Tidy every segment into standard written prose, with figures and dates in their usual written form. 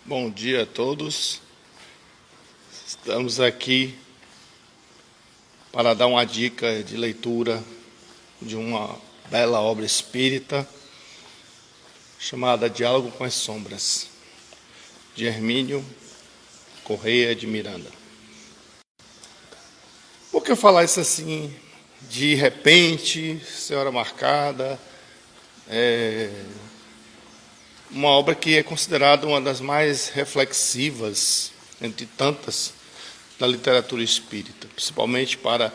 Bom dia a todos. Estamos aqui para dar uma dica de leitura de uma bela obra espírita chamada Diálogo com as Sombras, de Hermínio Correia de Miranda. Por que eu falar isso assim, de repente, senhora marcada? Uma obra que é considerada uma das mais reflexivas, entre tantas, da literatura espírita, principalmente para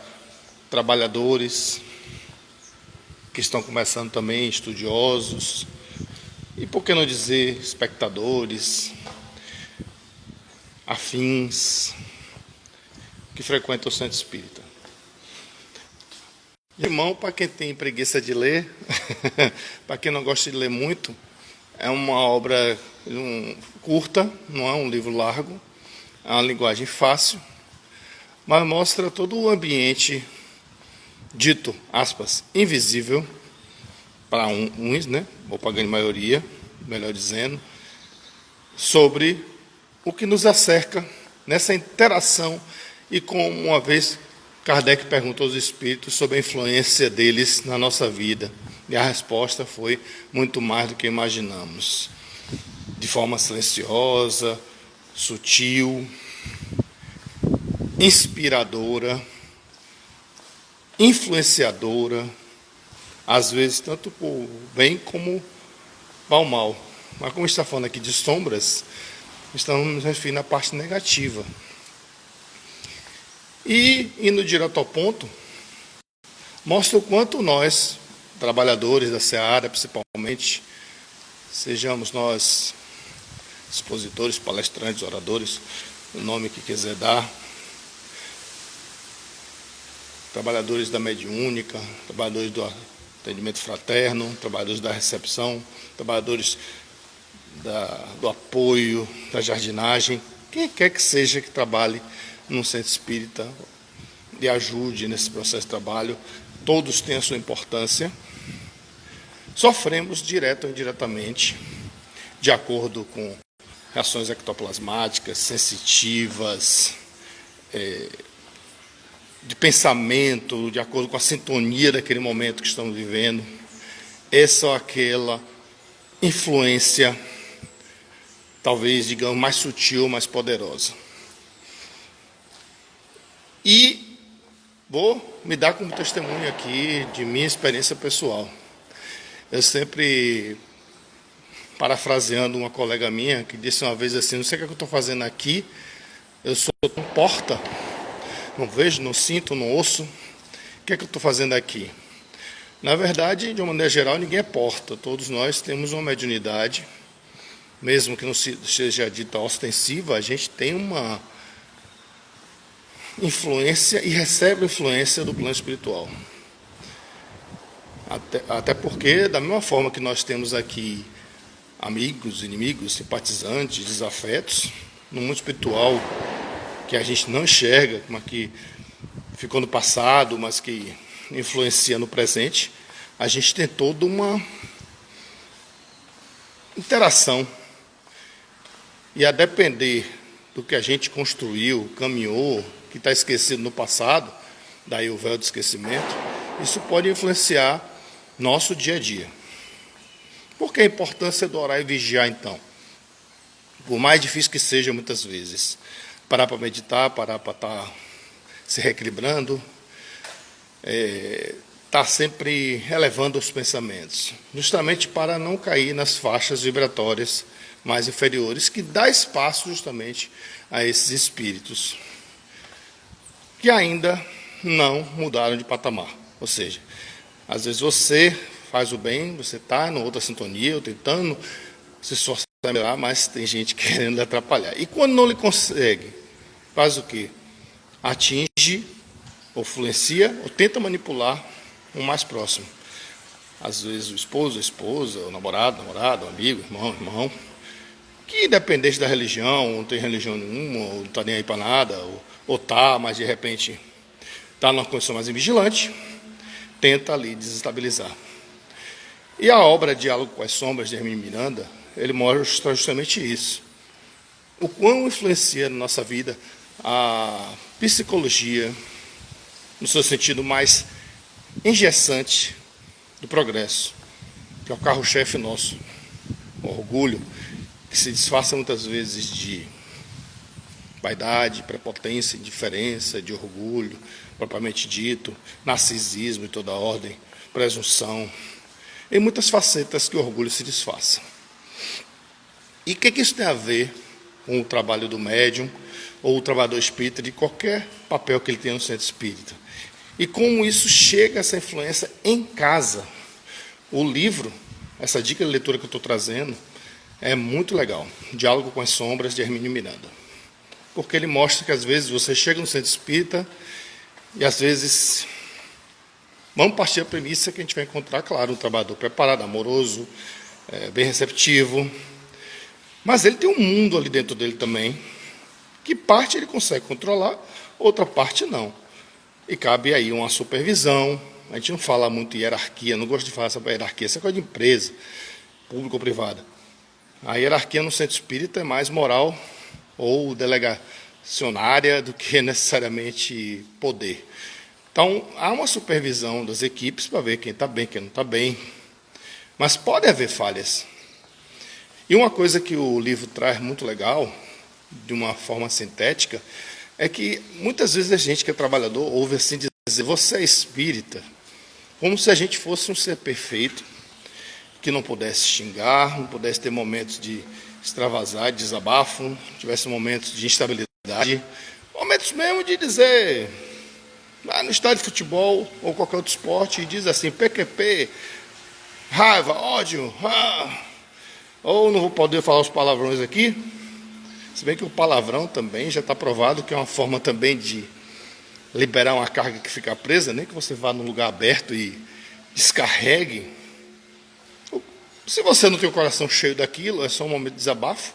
trabalhadores que estão começando também, estudiosos, e por que não dizer espectadores, afins, que frequentam o centro espírita. Irmão, para quem tem preguiça de ler, para quem não gosta de ler muito, é uma obra curta, não é um livro largo, é uma linguagem fácil, mas mostra todo o ambiente dito, aspas, invisível, para uns, né, ou para a grande maioria, melhor dizendo, sobre o que nos acerca nessa interação e como uma vez Kardec perguntou aos espíritos sobre a influência deles na nossa vida. E a resposta foi muito mais do que imaginamos. De forma silenciosa, sutil, inspiradora, influenciadora, às vezes tanto para o bem como para o mal. Mas como está falando aqui de sombras, estamos nos referindo à parte negativa. E, indo direto ao ponto, mostra o quanto nós, trabalhadores da seara, principalmente, sejamos nós expositores, palestrantes, oradores, o nome que quiser dar, trabalhadores da mediúnica, trabalhadores do atendimento fraterno, trabalhadores da recepção, trabalhadores do apoio, da jardinagem, quem quer que seja que trabalhe num centro espírita e ajude nesse processo de trabalho, todos têm a sua importância. Sofremos direto ou indiretamente, de acordo com reações ectoplasmáticas, sensitivas, de pensamento, de acordo com a sintonia daquele momento que estamos vivendo. Essa ou aquela influência, talvez, digamos, mais sutil, mais poderosa. E vou me dar como testemunho aqui de minha experiência pessoal. Eu sempre, parafraseando uma colega minha, que disse uma vez assim, não sei o que eu estou fazendo aqui, eu sou um porta, não vejo, não sinto, não ouço, o que é que eu estou fazendo aqui? Na verdade, de uma maneira geral, ninguém é porta, todos nós temos uma mediunidade, mesmo que não seja dita ostensiva, a gente tem uma influência e recebe influência do plano espiritual. Até porque, da mesma forma que nós temos aqui amigos, inimigos, simpatizantes, desafetos, no mundo espiritual que a gente não enxerga, mas que ficou no passado, mas que influencia no presente, a gente tem toda uma interação. E a depender do que a gente construiu, caminhou, que está esquecido no passado, daí o véu do esquecimento, isso pode influenciar nosso dia a dia. Por que a importância do orar e vigiar, então? Por mais difícil que seja, muitas vezes, parar para meditar, parar para estar se reequilibrando, estar sempre relevando os pensamentos, justamente para não cair nas faixas vibratórias mais inferiores, que dá espaço justamente a esses espíritos que ainda não mudaram de patamar. Ou seja, às vezes você faz o bem, você está em outra sintonia, ou tentando se esforçar para melhorar, mas tem gente querendo atrapalhar. E quando não lhe consegue, faz o quê? Atinge, ou influencia, ou tenta manipular o mais próximo. Às vezes o esposo, a esposa, o namorado, namorada, o amigo, irmão, que independente da religião, não tem religião nenhuma, ou não está nem aí para nada, ou está, mas de repente está numa condição mais invigilante, tenta ali desestabilizar. E a obra Diálogo com as Sombras, de Hermínio Miranda, ele mostra justamente isso. o quão influencia na nossa vida a psicologia, no seu sentido mais engessante do progresso, que é o carro-chefe nosso, o orgulho, que se disfarça muitas vezes de vaidade, prepotência, indiferença, de orgulho, propriamente dito, narcisismo de toda ordem, presunção, em muitas facetas que o orgulho se disfarça. E o que isso tem a ver com o trabalho do médium ou o trabalhador espírita, de qualquer papel que ele tenha no centro espírita? E como isso chega, essa influência, em casa? O livro, essa dica de leitura que eu estou trazendo, é muito legal. Diálogo com as Sombras, de Hermínio Miranda. Porque ele mostra que, às vezes, você chega no centro espírita e, às vezes, vamos partir da premissa que a gente vai encontrar, claro, um trabalhador preparado, amoroso, bem receptivo. Mas ele tem um mundo ali dentro dele também, que parte ele consegue controlar, outra parte não. E cabe aí uma supervisão. A gente não fala muito em hierarquia, não gosto de falar sobre hierarquia, essa é coisa de empresa, pública ou privada. A hierarquia no centro espírita é mais moral ou delegacionária do que necessariamente poder. Então, há uma supervisão das equipes para ver quem está bem, quem não está bem. Mas pode haver falhas. E uma coisa que o livro traz muito legal, de uma forma sintética, é que muitas vezes a gente que é trabalhador ouve assim dizer: você é espírita, como se a gente fosse um ser perfeito, que não pudesse xingar, não pudesse ter momentos de extravasar, de desabafo, tivesse momentos de instabilidade, momentos mesmo de dizer, vai no estádio de futebol ou qualquer outro esporte e diz assim, PQP, raiva, ódio, ou não vou poder falar os palavrões aqui, se bem que o palavrão também já está provado que é uma forma também de liberar uma carga que fica presa, nem que você vá num lugar aberto e descarregue. Se você não tem o coração cheio daquilo, é só um momento de desabafo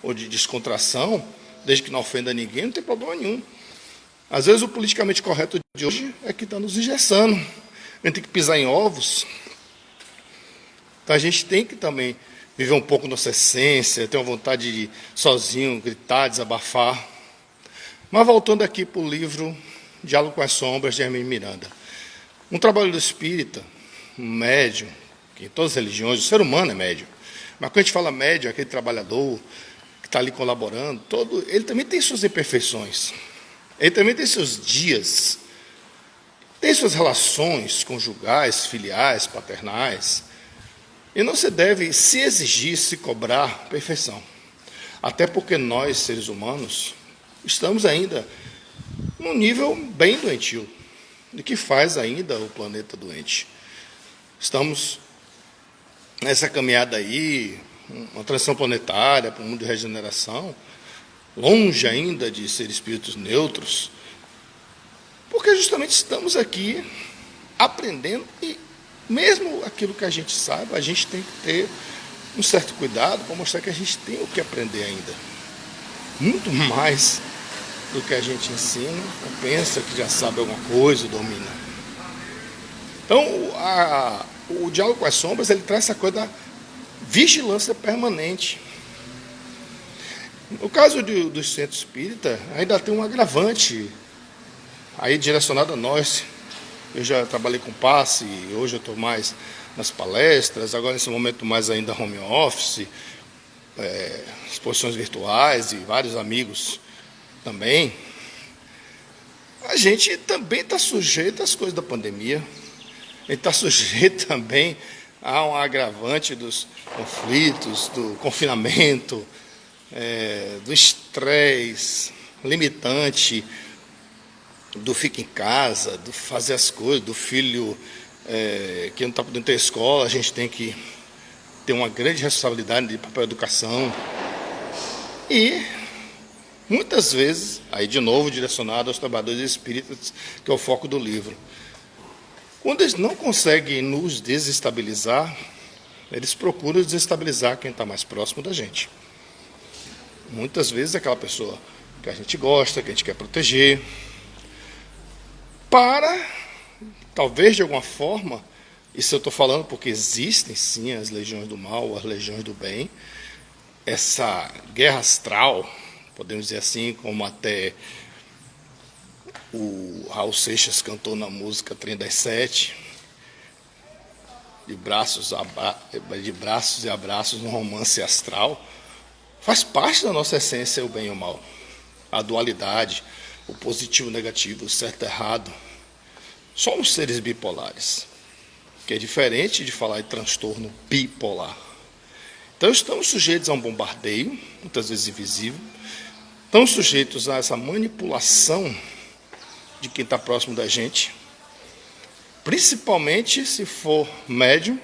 ou de descontração, desde que não ofenda ninguém, não tem problema nenhum. Às vezes o politicamente correto de hoje é que está nos engessando. A gente tem que pisar em ovos. Então a gente tem que também viver um pouco nossa essência, ter uma vontade de sozinho gritar, desabafar. Mas voltando aqui para o livro Diálogo com as Sombras, de Hermínio Miranda. Um trabalho do espírita, um médium, que em todas as religiões, o ser humano é médium. Mas quando a gente fala médium, aquele trabalhador que está ali colaborando, ele também tem suas imperfeições. Ele também tem seus dias. Tem suas relações conjugais, filiais, paternais. E não se deve se exigir, se cobrar perfeição. Até porque nós, seres humanos, estamos ainda num nível bem doentio, e que faz ainda o planeta doente. Estamos nessa caminhada aí, uma transição planetária para um mundo de regeneração, longe ainda de ser espíritos neutros, porque justamente estamos aqui aprendendo e mesmo aquilo que a gente sabe, a gente tem que ter um certo cuidado para mostrar que a gente tem o que aprender ainda. Muito mais do que a gente ensina, ou pensa que já sabe alguma coisa, domina. Então, o Diálogo com as Sombras, ele traz essa coisa da vigilância permanente. No caso do centro espírita, ainda tem um agravante aí direcionado a nós. Eu já trabalhei com passe, hoje eu estou mais nas palestras, agora nesse momento mais ainda home office, exposições virtuais e vários amigos também. A gente também está sujeito às coisas da pandemia. A gente está sujeito também a um agravante dos conflitos, do confinamento, do estresse limitante, do fica em casa, do fazer as coisas, do filho que não está podendo ter escola, a gente tem que ter uma grande responsabilidade de papel de educação. E muitas vezes, aí de novo direcionado aos trabalhadores espíritas, que é o foco do livro. Quando eles não conseguem nos desestabilizar, eles procuram desestabilizar quem está mais próximo da gente. Muitas vezes aquela pessoa que a gente gosta, que a gente quer proteger, para, talvez de alguma forma, isso eu estou falando porque existem sim as legiões do mal, as legiões do bem, essa guerra astral, podemos dizer assim, como até o Raul Seixas cantou na música Trem das Sete, de braços e abraços, um romance astral. Faz parte da nossa essência o bem e o mal, a dualidade, o positivo e o negativo, o certo e errado. Somos seres bipolares, que é diferente de falar de transtorno bipolar. Então estamos sujeitos a um bombardeio, muitas vezes invisível, estamos sujeitos a essa manipulação de quem está próximo da gente, principalmente se for médium,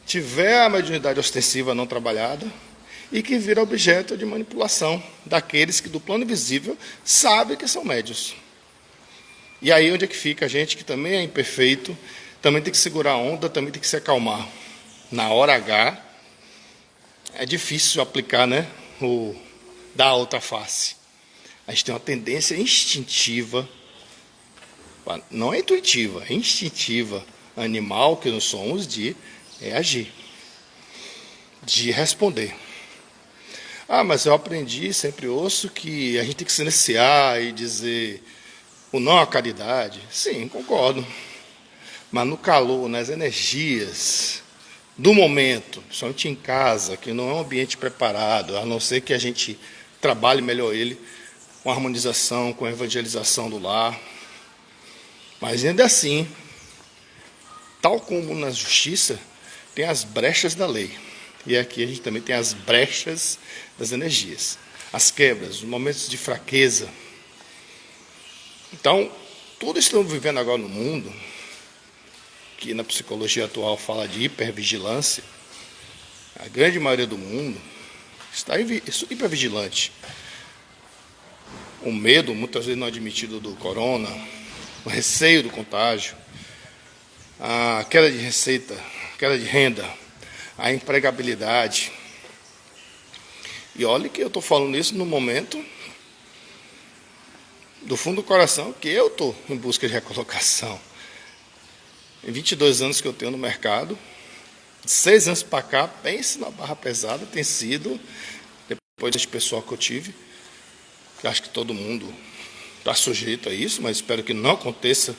tiver a mediunidade ostensiva não trabalhada e que vira objeto de manipulação daqueles que do plano invisível sabem que são médios. E aí onde é que fica a gente que também é imperfeito, também tem que segurar a onda, também tem que se acalmar. Na hora H, é difícil aplicar, né, o da outra face. A gente tem uma tendência instintiva, não é intuitiva, é instintiva, animal que nós somos, de reagir, de responder. Ah, mas eu aprendi, sempre ouço, que a gente tem que silenciar e dizer o não à caridade. Sim, concordo. Mas no calor, nas energias do momento, principalmente em casa, que não é um ambiente preparado, a não ser que a gente trabalhe melhor ele, com harmonização, com evangelização do lar. Mas ainda assim, tal como na justiça, tem as brechas da lei. E aqui a gente também tem as brechas das energias, as quebras, os momentos de fraqueza. Então, tudo isso que estamos vivendo agora no mundo, que na psicologia atual fala de hipervigilância, a grande maioria do mundo está hipervigilante. O medo, muitas vezes não admitido, do corona, o receio do contágio, a queda de receita, queda de renda, a empregabilidade. E olha que eu estou falando isso no momento, do fundo do coração, que eu estou em busca de recolocação. Em 22 anos que eu tenho no mercado, de 6 anos para cá, pense na barra pesada, tem sido, depois desse pessoal que eu tive, que acho que todo mundo está sujeito a isso, mas espero que não aconteça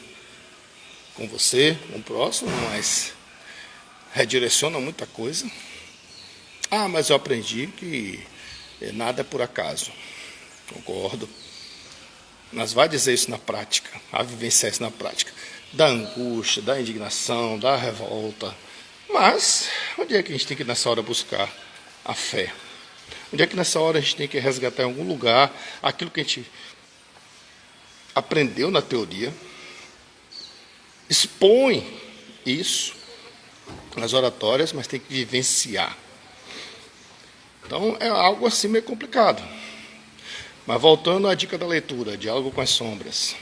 com você, com o próximo, mas redireciona muita coisa. Ah, mas eu aprendi que nada é por acaso. Concordo. Mas vai dizer isso na prática, vai vivenciar isso na prática. Da angústia, da indignação, da revolta. Mas, onde é que a gente tem que nessa hora buscar a fé? Onde é que nessa hora a gente tem que resgatar em algum lugar aquilo que a gente aprendeu na teoria, expõe isso nas oratórias, mas tem que vivenciar. Então, é algo assim meio complicado. Mas voltando à dica da leitura, Diálogo com as Sombras.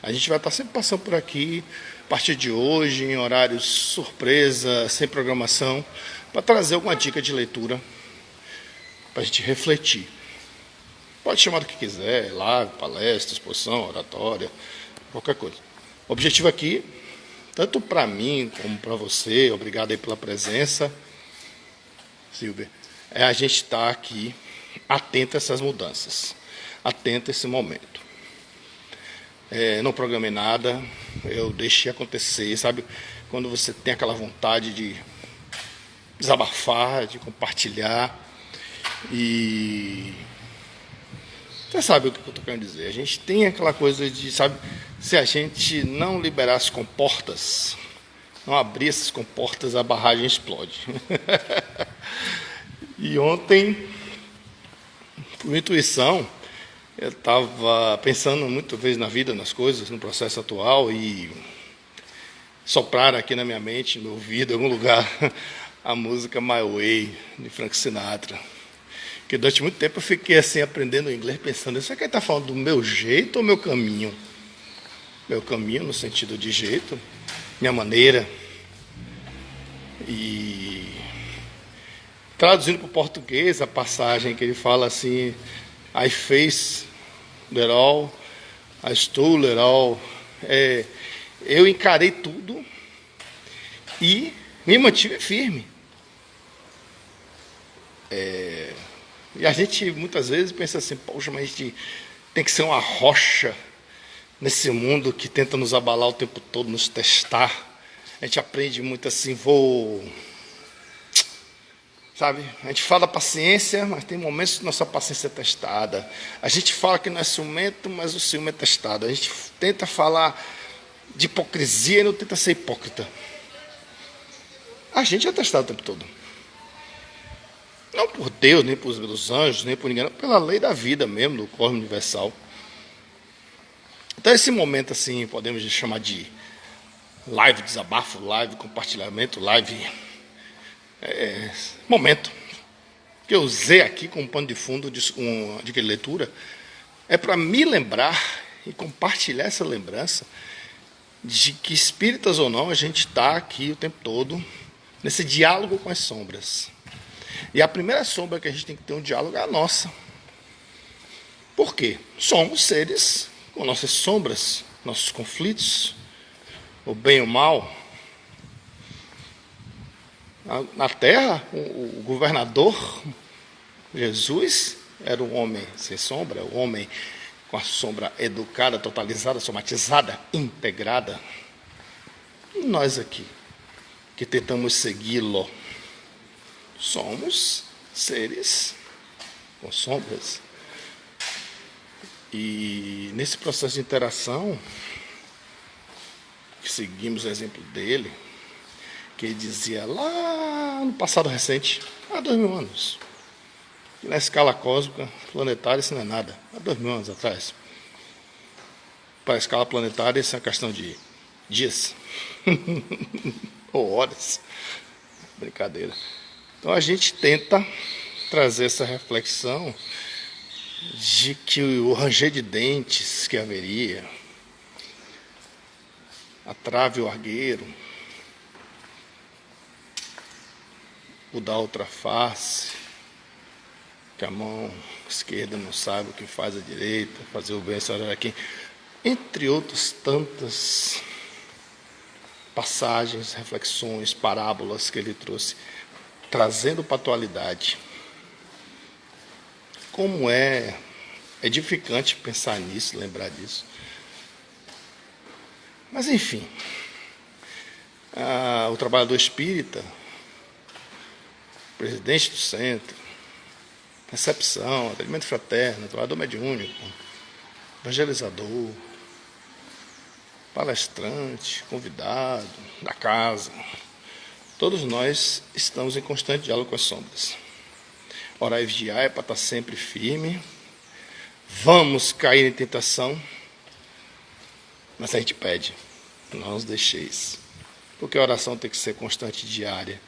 A gente vai estar sempre passando por aqui, a partir de hoje, em horários surpresa, sem programação, para trazer alguma dica de leitura, para a gente refletir. Pode chamar do que quiser, live, palestra, exposição, oratória, qualquer coisa. O objetivo aqui, tanto para mim como para você, obrigado aí pela presença, Silvia, é a gente estar aqui atento a essas mudanças, atento a esse momento. Não programei nada, eu deixei acontecer, sabe? Quando você tem aquela vontade de desabafar, de compartilhar, e você sabe o que eu estou querendo dizer. A gente tem aquela coisa de, sabe, se a gente não liberar as comportas, não abrir essas comportas, a barragem explode. E ontem, por intuição, eu estava pensando muitas vezes na vida, nas coisas, no processo atual, e sopraram aqui na minha mente, no meu ouvido, em algum lugar, a música My Way, de Frank Sinatra. Que durante muito tempo eu fiquei assim, aprendendo inglês, pensando, será que ele está falando do meu jeito ou meu caminho? Meu caminho no sentido de jeito, minha maneira. E traduzindo para o português a passagem que ele fala assim, I face it all, I stole it all. Eu encarei tudo e me mantive firme. E a gente muitas vezes pensa assim, poxa, mas a gente tem que ser uma rocha nesse mundo que tenta nos abalar o tempo todo, nos testar. A gente aprende muito assim, sabe? A gente fala paciência, mas tem momentos que nossa paciência é testada. A gente fala que não é ciumento, mas o ciúme é testado. A gente tenta falar de hipocrisia e não tenta ser hipócrita. A gente é testado o tempo todo. Não por Deus, nem pelos anjos, nem por ninguém, não, pela lei da vida mesmo, do cosmos universal. Então esse momento assim, podemos chamar de live desabafo, live compartilhamento, live momento, que eu usei aqui como pano de fundo de leitura, é para me lembrar e compartilhar essa lembrança de que, espíritas ou não, a gente está aqui o tempo todo nesse diálogo com as sombras. E a primeira sombra que a gente tem que ter um diálogo é a nossa. Por quê? Somos seres com nossas sombras, nossos conflitos, o bem e o mal. Na Terra, o governador Jesus era um homem sem sombra, um homem com a sombra educada, totalizada, somatizada, integrada. E nós aqui, que tentamos segui-lo, somos seres com sombras. E nesse processo de interação, que seguimos o exemplo dele, que ele dizia lá no passado recente, há 2000 anos, que na escala cósmica, planetária, isso não é nada, há 2000 anos atrás. Para a escala planetária, isso é uma questão de dias ou horas. Brincadeira. Então a gente tenta trazer essa reflexão de que o ranger de dentes que haveria, a trave e o argueiro, o da outra face, que a mão esquerda não sabe o que faz a direita, fazer o bem, olhar aqui, entre outras tantas passagens, reflexões, parábolas que ele trouxe, trazendo para a atualidade. Como é edificante pensar nisso, lembrar disso. Mas, enfim, o trabalhador espírita, presidente do centro, recepção, atendimento fraterno, trabalhador mediúnico, evangelizador, palestrante, convidado da casa, todos nós estamos em constante diálogo com as sombras. Orar e vigiar é para estar sempre firme. Vamos cair em tentação, mas a gente pede, não nos deixeis. Porque a oração tem que ser constante e diária,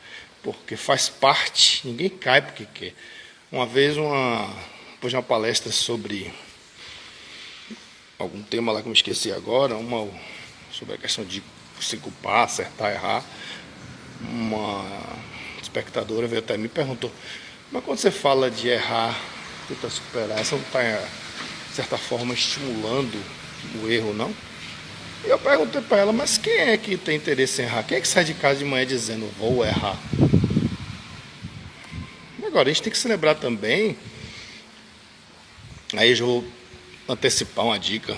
porque faz parte, ninguém cai porque quer. Uma vez, depois de uma palestra sobre algum tema lá que eu me esqueci agora, sobre a questão de se culpar, acertar, errar, uma espectadora veio até mim e perguntou, mas quando você fala de errar, tentar superar, você não está, de certa forma, estimulando o erro, não? E eu perguntei para ela, mas quem é que tem interesse em errar? Quem é que sai de casa de manhã dizendo, vou errar? Agora, a gente tem que se lembrar também, aí eu já vou antecipar uma dica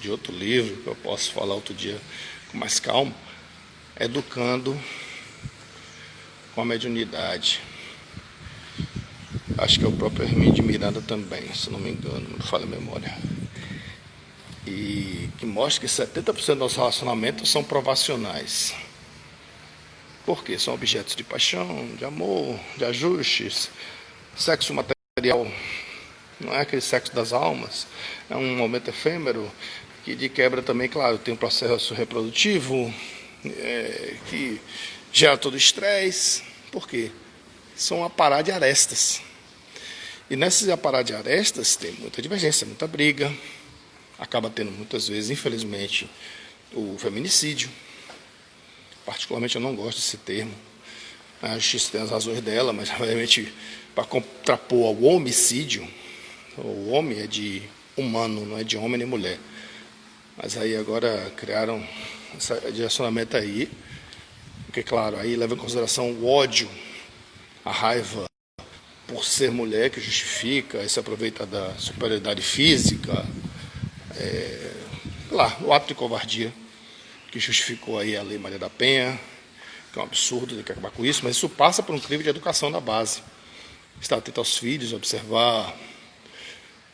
de outro livro, que eu posso falar outro dia com mais calma, Educando com a Mediunidade. Acho que é o próprio Hermínio de Miranda também, se não me engano, não falha a memória. E que mostra que 70% dos nossos relacionamentos são provacionais. Por quê? São objetos de paixão, de amor, de ajustes. Sexo material não é aquele sexo das almas, é um momento efêmero, que de quebra também, claro, tem um processo reprodutivo, que gera todo estresse. Por quê? São um aparar de arestas. E nesses aparar de arestas tem muita divergência, muita briga, acaba tendo muitas vezes, infelizmente, o feminicídio. Particularmente eu não gosto desse termo. A justiça tem as razões dela, mas realmente para contrapor ao homicídio, o homem é de humano, não é de homem nem mulher. Mas aí agora criaram esse direcionamento aí, porque claro, aí leva em consideração o ódio, a raiva, por ser mulher que justifica, se aproveita da superioridade física, o ato de covardia que justificou aí a Lei Maria da Penha, que é um absurdo, tem que acabar com isso, mas isso passa por um crivo de educação na base. Estar atento aos filhos, observar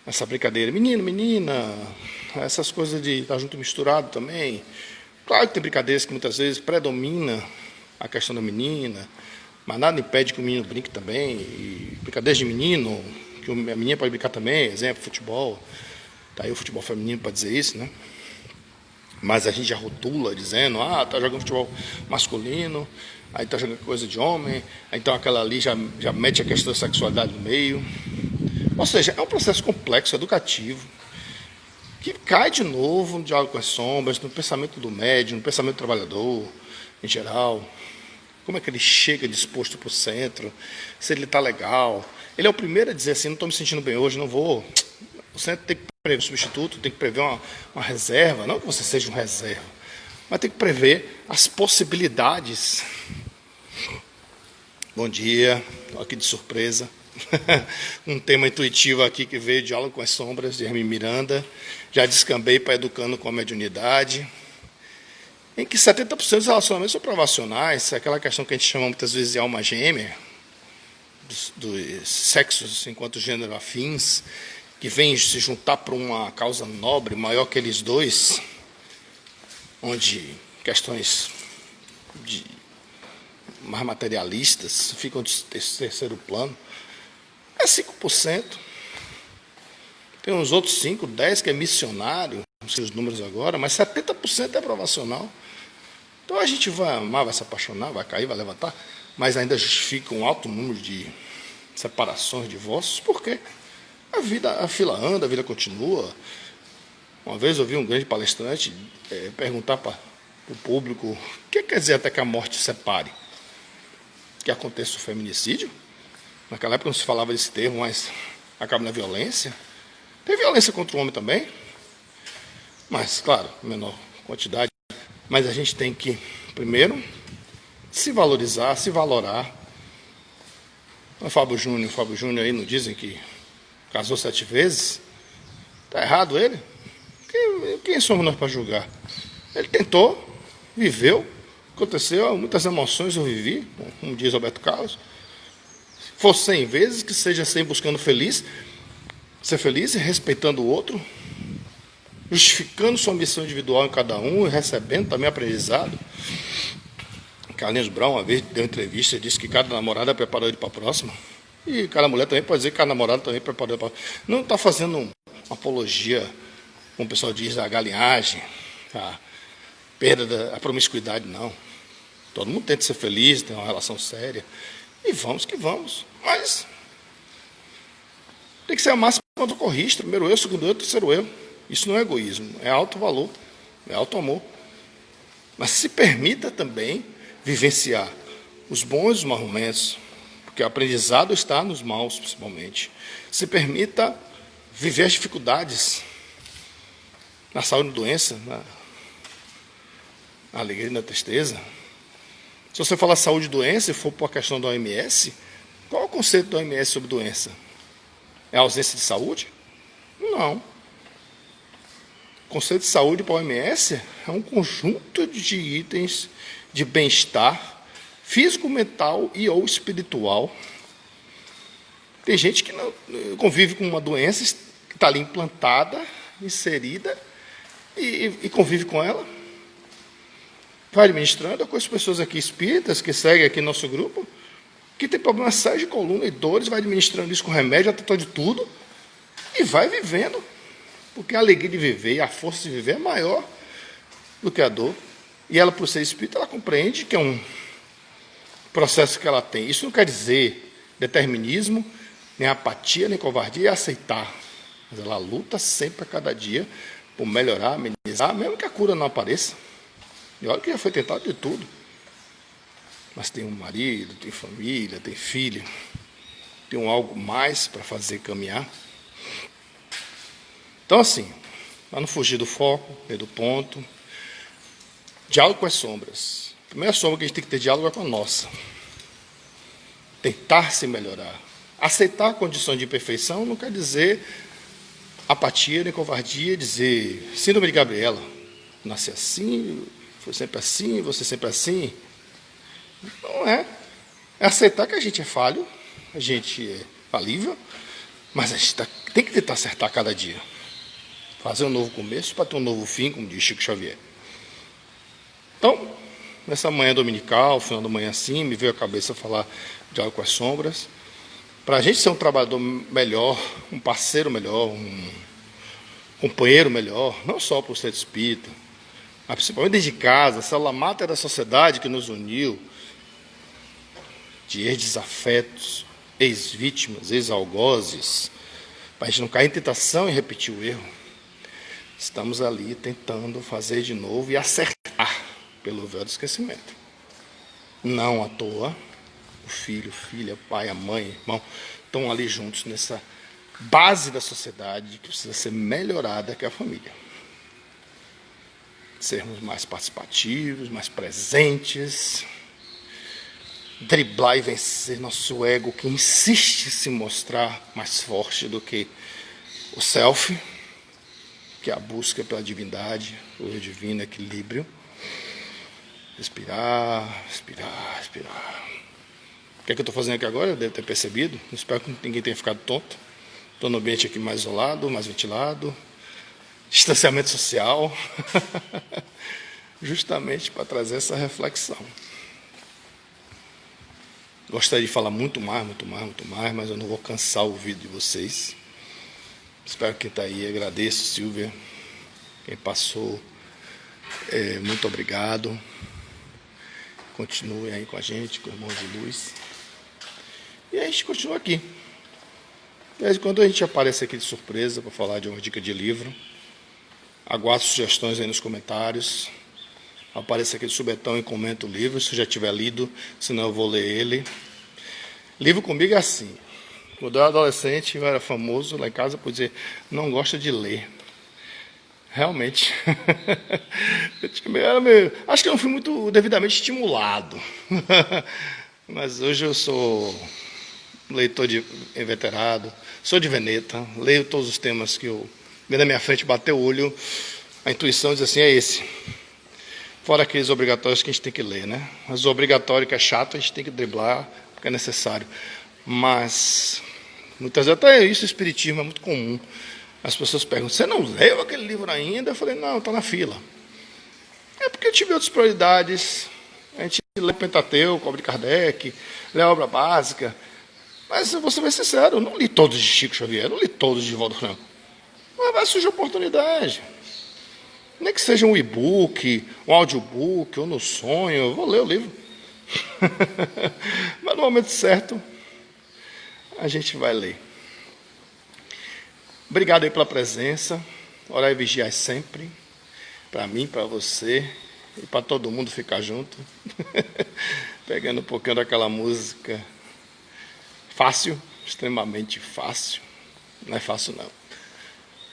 essa brincadeira, menino, menina, essas coisas de estar junto misturado também. Claro que tem brincadeiras que muitas vezes predomina a questão da menina, mas nada impede que o menino brinque também. E brincadeiras de menino, que a menina pode brincar também, exemplo, futebol. Está aí o futebol feminino para dizer isso, né? Mas a gente já rotula dizendo, tá jogando futebol masculino, aí tá jogando coisa de homem, aí então aquela ali já mete a questão da sexualidade no meio. Ou seja, é um processo complexo, educativo, que cai de novo no diálogo com as sombras, no pensamento do médium, no pensamento do trabalhador, em geral. Como é que ele chega disposto para o centro, se ele está legal. Ele é o primeiro a dizer assim, não estou me sentindo bem hoje, não vou. O centro tem que prever um substituto, tem que prever uma reserva, não que você seja um reserva, mas tem que prever as possibilidades. Bom dia, estou aqui de surpresa. Um tema intuitivo aqui que veio, Diálogo com as Sombras, de Hermínio Miranda. Já descambei para Educando com a Mediunidade, em que 70% dos relacionamentos são provacionais, aquela questão que a gente chama muitas vezes de alma gêmea, dos sexos enquanto gênero afins, que vêm se juntar para uma causa nobre, maior que eles dois, onde questões mais materialistas ficam de terceiro plano. É 5%. Tem uns outros 5, 10 que é missionário, não sei os números agora, mas 70% é provacional. Então a gente vai amar, vai se apaixonar, vai cair, vai levantar, mas ainda justifica um alto número de separações, divórcios, porque a fila anda, a vida continua. Uma vez eu vi um grande palestrante perguntar para o público o que quer dizer até que a morte separe. Que aconteça o feminicídio. Naquela época não se falava desse termo, mas acaba na violência. Tem violência contra o homem também, mas, claro, menor quantidade. Mas a gente tem que, primeiro, se valorizar, se valorar. O Fábio Júnior aí não dizem que casou 7 vezes? Está errado ele? Quem somos nós para julgar? Ele tentou, viveu, aconteceu, muitas emoções eu vivi, como diz Roberto Carlos. Se for 100 vezes, que seja 100 buscando ser feliz e respeitando o outro, justificando sua missão individual em cada um e recebendo também aprendizado. Carlinhos Brown, uma vez, deu uma entrevista e disse que cada namorada preparou ele para a próxima. E cada mulher também pode dizer que cada namorado também preparou ele para a próxima. Não está fazendo uma apologia, como o pessoal diz, a galinhagem, a perda da promiscuidade, não. Todo mundo tenta ser feliz, ter uma relação séria. E vamos que vamos. Mas tem que ser a máxima socorrista. Primeiro eu, segundo eu, terceiro eu. Isso não é egoísmo, é alto valor, é alto amor. Mas se permita também vivenciar os bons e os maus momentos, porque o aprendizado está nos maus, principalmente. Se permita viver as dificuldades na saúde e doença, na alegria e na tristeza. Se você falar saúde e doença e for por a questão da OMS, qual é o conceito da OMS sobre doença? É a ausência de saúde? Não. O conceito de saúde para a OMS é um conjunto de itens de bem-estar físico, mental e ou espiritual. Tem gente que não convive com uma doença que está ali implantada, inserida, e convive com ela. Vai administrando. Eu conheço pessoas aqui espíritas que seguem aqui nosso grupo, que tem problemas sérios de coluna e dores, vai administrando isso com remédio, tratou de tudo, e vai vivendo. Porque a alegria de viver e a força de viver é maior do que a dor. E ela, por ser espírita, ela compreende que é um processo que ela tem. Isso não quer dizer determinismo, nem apatia, nem covardia, é aceitar. Mas ela luta sempre a cada dia por melhorar, amenizar, mesmo que a cura não apareça. E olha que já foi tentado de tudo. Mas tem um marido, tem família, tem filho, tem um algo mais para fazer caminhar. Então, assim, para não fugir do foco, nem do ponto, diálogo com as sombras. A primeira sombra que a gente tem que ter diálogo é com a nossa. Tentar se melhorar. Aceitar condições de imperfeição não quer dizer apatia nem covardia, dizer síndrome de Gabriela. Nasci assim, foi sempre assim, você sempre assim. Não é. É aceitar que a gente é falho, a gente é falível, mas a gente tem que tentar acertar cada dia. Fazer um novo começo para ter um novo fim, como diz Chico Xavier. Então, nessa manhã dominical, final da manhã assim, me veio à cabeça falar de algo com as sombras. Para a gente ser um trabalhador melhor, um parceiro melhor, um companheiro melhor, não só para o centro espírita, mas principalmente desde casa, a célula máter da sociedade que nos uniu, de ex-desafetos, ex-vítimas, ex-algozes, para a gente não cair em tentação e repetir o erro. Estamos ali tentando fazer de novo e acertar pelo véu do esquecimento. Não à toa, o filho, filha, pai, a mãe, irmão, estão ali juntos nessa base da sociedade que precisa ser melhorada, que é a família. Sermos mais participativos, mais presentes, driblar e vencer nosso ego que insiste em se mostrar mais forte do que o self, que é a busca pela divindade, o divino equilíbrio. Respirar, respirar, respirar. O que é que eu estou fazendo aqui agora? Eu devo ter percebido. Espero que ninguém tenha ficado tonto. Estou no ambiente aqui mais isolado, mais ventilado. Distanciamento social. Justamente para trazer essa reflexão. Gostaria de falar muito mais, mas eu não vou cansar o ouvido de vocês. Espero que está aí. Agradeço, Silvia. Quem passou, muito obrigado. Continue aí com a gente, com Irmãos de Luz. E a gente continua aqui. De vez em quando a gente aparece aqui de surpresa para falar de uma dica de livro. Aguardo sugestões aí nos comentários. Apareça aqui de subetão e comenta o livro, se eu já tiver lido, senão eu vou ler ele. Livro comigo é assim. Quando eu era adolescente, eu era famoso lá em casa por dizer, não gosta de ler. Realmente. Acho que eu não fui muito devidamente estimulado. Mas hoje eu sou leitor inveterado, sou de Veneta, leio todos os temas que eu vi na minha frente, bater o olho, a intuição diz assim, é esse. Fora aqueles obrigatórios que a gente tem que ler, né? Mas o obrigatório que é chato, a gente tem que driblar, porque é necessário. Mas, muitas vezes, até isso, o espiritismo é muito comum. As pessoas perguntam, você não leu aquele livro ainda? Eu falei, não, está na fila. É porque eu tive outras prioridades. A gente lê Pentateuco, obra de Kardec, lê a obra básica. Mas eu vou ser bem sincero, eu não li todos de Chico Xavier, eu não li todos de Divaldo Franco. Mas vai surgir oportunidade. Nem que seja um e-book, um audiobook, ou no sonho, eu vou ler o livro. Mas no momento certo, a gente vai ler. Obrigado aí pela presença. Orar e vigiar sempre. Para mim, para você e para todo mundo ficar junto. Pegando um pouquinho daquela música fácil, extremamente fácil. Não é fácil não.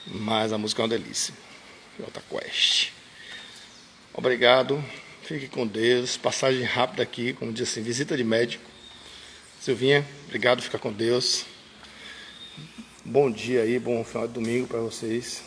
Mas a música é uma delícia. Jota Quest. Obrigado. Fique com Deus. Passagem rápida aqui, como diz assim, visita de médico. Silvinha, obrigado, fica com Deus. Bom dia aí, bom final de domingo para vocês.